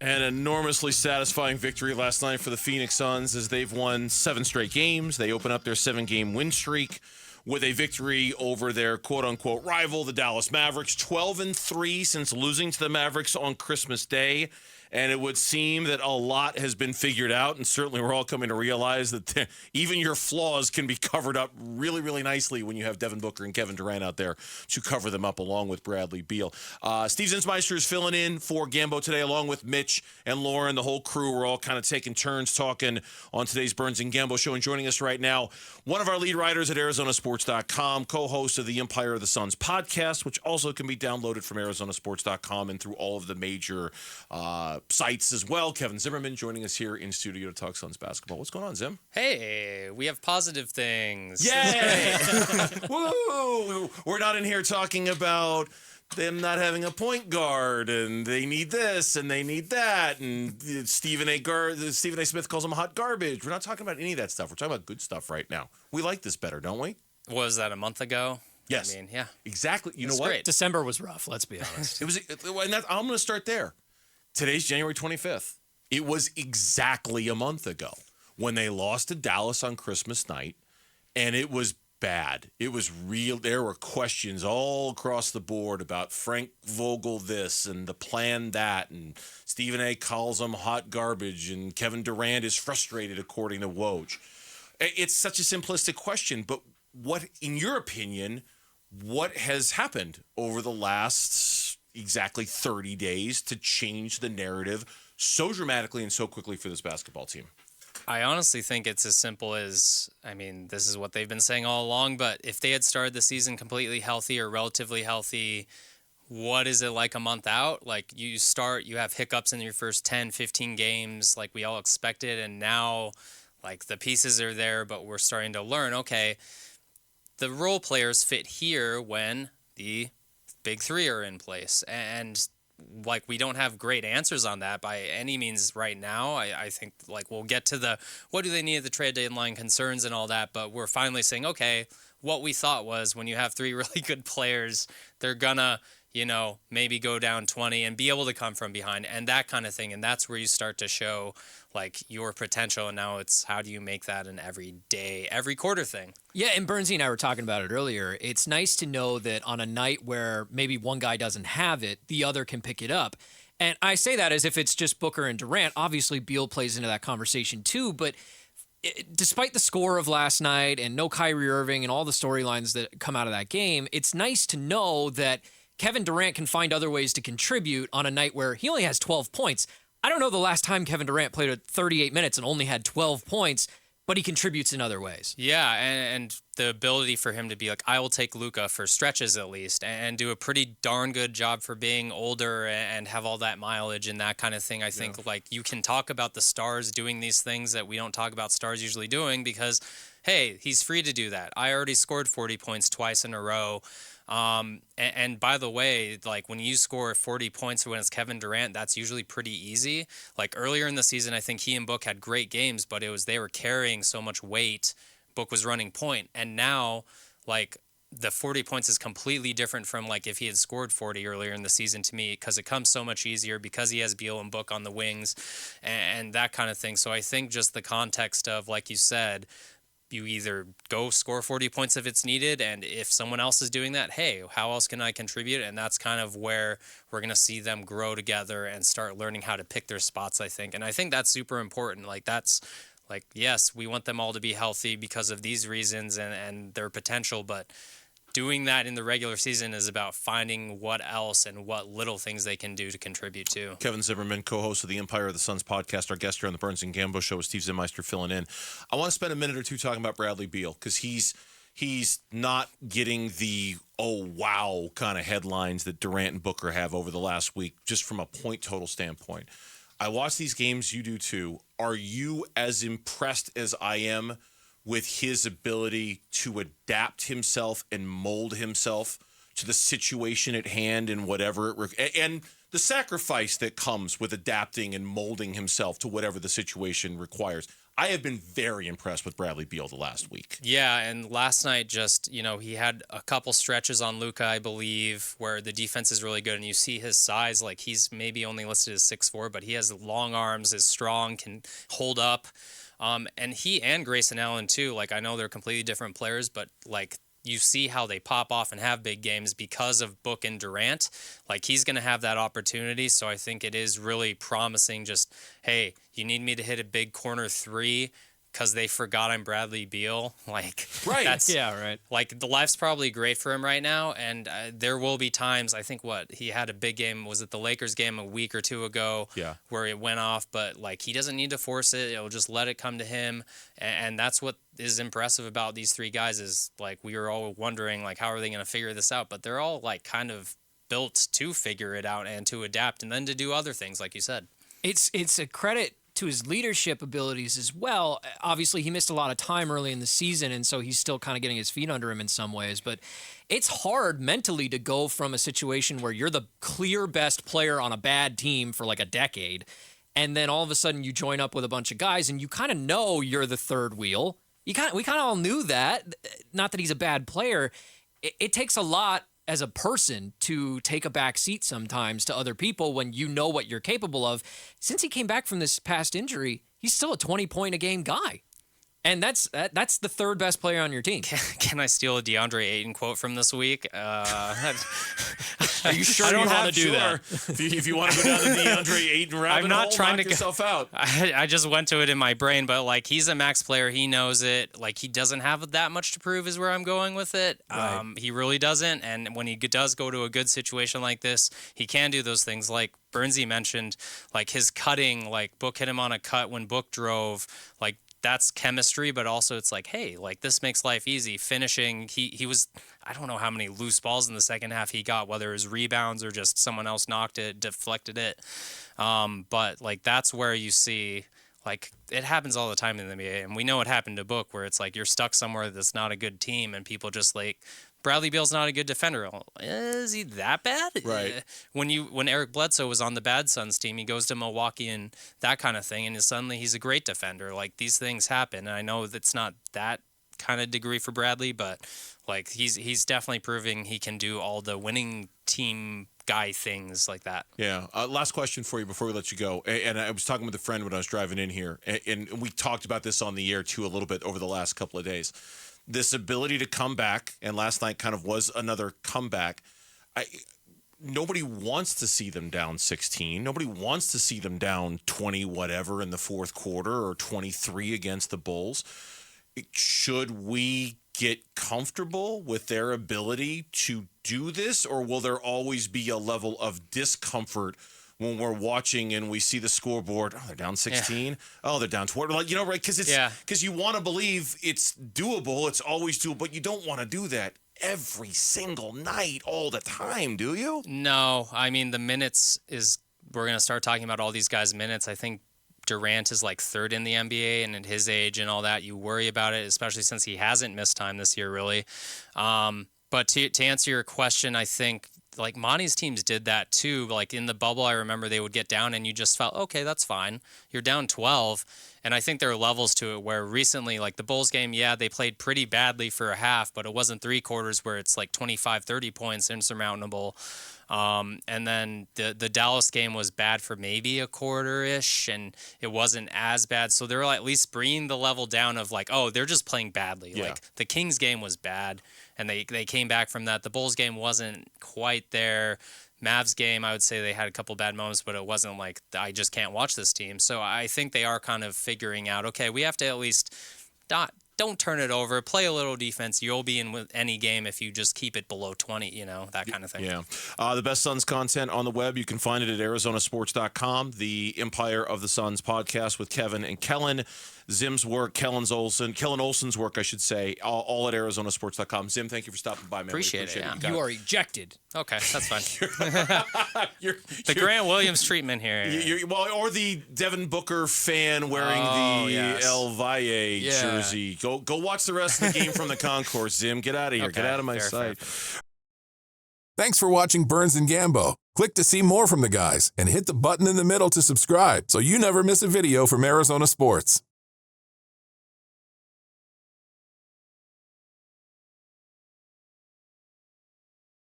An enormously satisfying victory last night for the Phoenix Suns as they've won 7 straight games. They open up their 7-game win streak with a victory over their quote-unquote rival, the Dallas Mavericks, 12-3 since losing to the Mavericks on Christmas Day. And it would seem that a lot has been figured out, and certainly we're all coming to realize that even your flaws can be covered up really, really nicely when you have Devin Booker and Kevin Durant out there to cover them up along with Bradley Beal. Steve Zinsmeister is filling in for Gambo today along with Mitch and Lauren, the whole crew. We're all kind of taking turns talking on today's Burns and Gambo show. And joining us right now, one of our lead writers at ArizonaSports.com, co-host of the Empire of the Suns podcast, which also can be downloaded from ArizonaSports.com and through all of the major sites as well. Kevin Zimmerman joining us here in studio to talk Suns basketball. What's going on, Zim? Hey, we have positive things. Yay! Woo! We're not in here talking about them not having a point guard and they need this and they need that and Stephen A. Smith calls them hot garbage. We're not talking about any of that stuff. We're talking about good stuff right now. We like this better, don't we? Was that a month ago? Yes. I mean, yeah. Exactly. You know what? Great. December was rough, let's be honest. I'm going to start there. Today's January 25th. It was exactly a month ago when they lost to Dallas on Christmas night, and it was bad. It was real. There were questions all across the board about Frank Vogel this and the plan that, and Stephen A. calls them hot garbage, and Kevin Durant is frustrated, according to Woj. It's such a simplistic question, but what, in your opinion, what has happened over the last exactly 30 days to change the narrative so dramatically and so quickly for this basketball team? I honestly think it's as simple as, I mean, this is what they've been saying all along, but if they had started the season completely healthy or relatively healthy, what is it like a month out? Like you have hiccups in your first 10, 15 games like we all expected, and now like the pieces are there, but we're starting to learn, okay, the role players fit here when the big three are in place. And like we don't have great answers on that by any means right now. I think like we'll get to the what do they need at the trade deadline concerns and all that, but we're finally saying, okay, what we thought was when you have 3 really good players, they're gonna, maybe go down 20 and be able to come from behind and that kind of thing. And that's where you start to show like your potential. And now it's how do you make that an every quarter thing? Yeah, and Burnsy and I were talking about it earlier. It's nice to know that on a night where maybe one guy doesn't have it, the other can pick it up. And I say that as if it's just Booker and Durant. Obviously, Beal plays into that conversation too, but despite the score of last night and no Kyrie Irving and all the storylines that come out of that game, it's nice to know that Kevin Durant can find other ways to contribute on a night where he only has 12 points. I don't know the last time Kevin Durant played at 38 minutes and only had 12 points, but he contributes in other ways. Yeah, and the ability for him to be like, I will take Luka for stretches at least and do a pretty darn good job for being older and have all that mileage and that kind of thing. I think like you can talk about the stars doing these things that we don't talk about stars usually doing because, hey, he's free to do that. I already scored 40 points twice in a row. And by the way, like when you score 40 points when it's Kevin Durant, that's usually pretty easy. Like earlier in the season, I think he and Book had great games, but they were carrying so much weight. Book was running point. And now like the 40 points is completely different from like if he had scored 40 earlier in the season to me, because it comes so much easier because he has Beal and Book on the wings and that kind of thing. So I think just the context of, like you said, you either go score 40 points if it's needed, and if someone else is doing that, hey, how else can I contribute? And that's kind of where we're going to see them grow together and start learning how to pick their spots, I think. And I think that's super important. Like that's like, yes, we want them all to be healthy because of these reasons and their potential, but doing that in the regular season is about finding what else and what little things they can do to contribute to. Kevin Zimmerman, co-host of the Empire of the Suns podcast, our guest here on the Burns and Gambo show with Steve Zinsmeister filling in. I want to spend a minute or two talking about Bradley Beal because he's not getting the oh wow kind of headlines that Durant and Booker have over the last week just from a point total standpoint. I watch these games, you do too. Are you as impressed as I am with his ability to adapt himself and mold himself to the situation at hand and whatever and the sacrifice that comes with adapting and molding himself to whatever the situation requires? I have been very impressed with Bradley Beal the last week. Yeah, and last night just, he had a couple stretches on Luka, I believe, where the defense is really good, and you see his size, like he's maybe only listed as 6'4", but he has long arms, is strong, can hold up. And he and Grayson Allen too, like I know they're completely different players, but like you see how they pop off and have big games because of Book and Durant. Like he's going to have that opportunity. So I think it is really promising. Just, hey, you need me to hit a big corner three because they forgot I'm Bradley Beal. Like, right. Right. Like the life's probably great for him right now. And there will be times, I think he had a big game. Was it the Lakers game a week or two ago? Yeah. Where it went off, but like he doesn't need to force it. It'll just let it come to him. And that's what is impressive about these three guys is like, we were all wondering like, how are they going to figure this out? But they're all like kind of built to figure it out and to adapt and then to do other things, like you said. It's a credit to his leadership abilities as well. Obviously, he missed a lot of time early in the season, and so he's still kind of getting his feet under him in some ways. But it's hard mentally to go from a situation where you're the clear best player on a bad team for like a decade, and then all of a sudden you join up with a bunch of guys, and you kind of know you're the third wheel. We kind of all knew that. Not that he's a bad player. It takes a lot as a person to take a back seat sometimes to other people when you know what you're capable of. Since he came back from this past injury, he's still a 20-point-a-game guy. And that's the third best player on your team. Can I steal a DeAndre Ayton quote from this week? Are you sure I you don't want have to do that? If you want to go down the DeAndre Ayton rabbit I'm not hole, trying knock to yourself out. I just went to it in my brain, but like he's a max player. He knows it. Like he doesn't have that much to prove is where I'm going with it. Right. He really doesn't. And when he does go to a good situation like this, he can do those things like Bernsey mentioned, like his cutting, like Book hit him on a cut when Book drove, like that's chemistry, but also it's like, hey, like this makes life easy. Finishing, he was, I don't know how many loose balls in the second half he got, whether it was rebounds or just someone else knocked it, deflected it. But like that's where you see, like it happens all the time in the NBA, and we know it happened to Book where it's like you're stuck somewhere that's not a good team, and people just like, Bradley Beal's not a good defender. Is he that bad? Right. When Eric Bledsoe was on the Bad Sons team, he goes to Milwaukee and that kind of thing, and suddenly he's a great defender. Like these things happen, and I know that's not that kind of degree for Bradley, but like he's definitely proving he can do all the winning team guy things like that. Yeah. Last question for you before we let you go. And I was talking with a friend when I was driving in here, and we talked about this on the air too a little bit over the last couple of days. This ability to come back, and last night kind of was another comeback. Nobody wants to see them down 16. Nobody wants to see them down 20 whatever in the fourth quarter or 23 against the Bulls. Should we get comfortable with their ability to do this, or will there always be a level of discomfort when we're watching and we see the scoreboard? Oh, they're down 16. Yeah. Oh, they're down 20. Like, right? Because you want to believe it's doable. It's always doable, but you don't want to do that every single night, all the time, do you? No, I mean the minutes we're going to start talking about all these guys' minutes. I think Durant is like third in the NBA, and at his age and all that, you worry about it, especially since he hasn't missed time this year, really. But to answer your question, I think like Monty's teams did that too. Like in the bubble, I remember they would get down and you just felt, okay, that's fine. You're down 12. And I think there are levels to it where recently, like the Bulls game, yeah, they played pretty badly for a half, but it wasn't three quarters where it's like 25, 30 points, insurmountable. And then the Dallas game was bad for maybe a quarter-ish, and it wasn't as bad. So they're at least bringing the level down of like, oh, they're just playing badly. Yeah. Like the Kings game was bad, and they came back from that. The Bulls game wasn't quite there. Mavs game, I would say they had a couple bad moments, but it wasn't like I just can't watch this team. So I think they are kind of figuring out, okay, we have to at least don't turn it over. Play a little defense. You'll be in with any game if you just keep it below 20, that kind of thing. Yeah. The best Suns content on the web, you can find it at arizonasports.com. The Empire of the Suns podcast with Kevin and Kellen. Zim's work, Kellen Olson's work, I should say, all at arizonasports.com. Zim, thank you for stopping by, man. Appreciate it. You are ejected. Okay, that's fine. you're Grant Williams treatment here. Or the Devin Booker fan wearing El Valle jersey. Go watch the rest of the game from the concourse, Zim. Get out of here. Okay, Get out of my fair. sight. Thanks for watching Burns and Gambo. Click to see more from the guys and hit the button in the middle to subscribe so you never miss a video from Arizona Sports.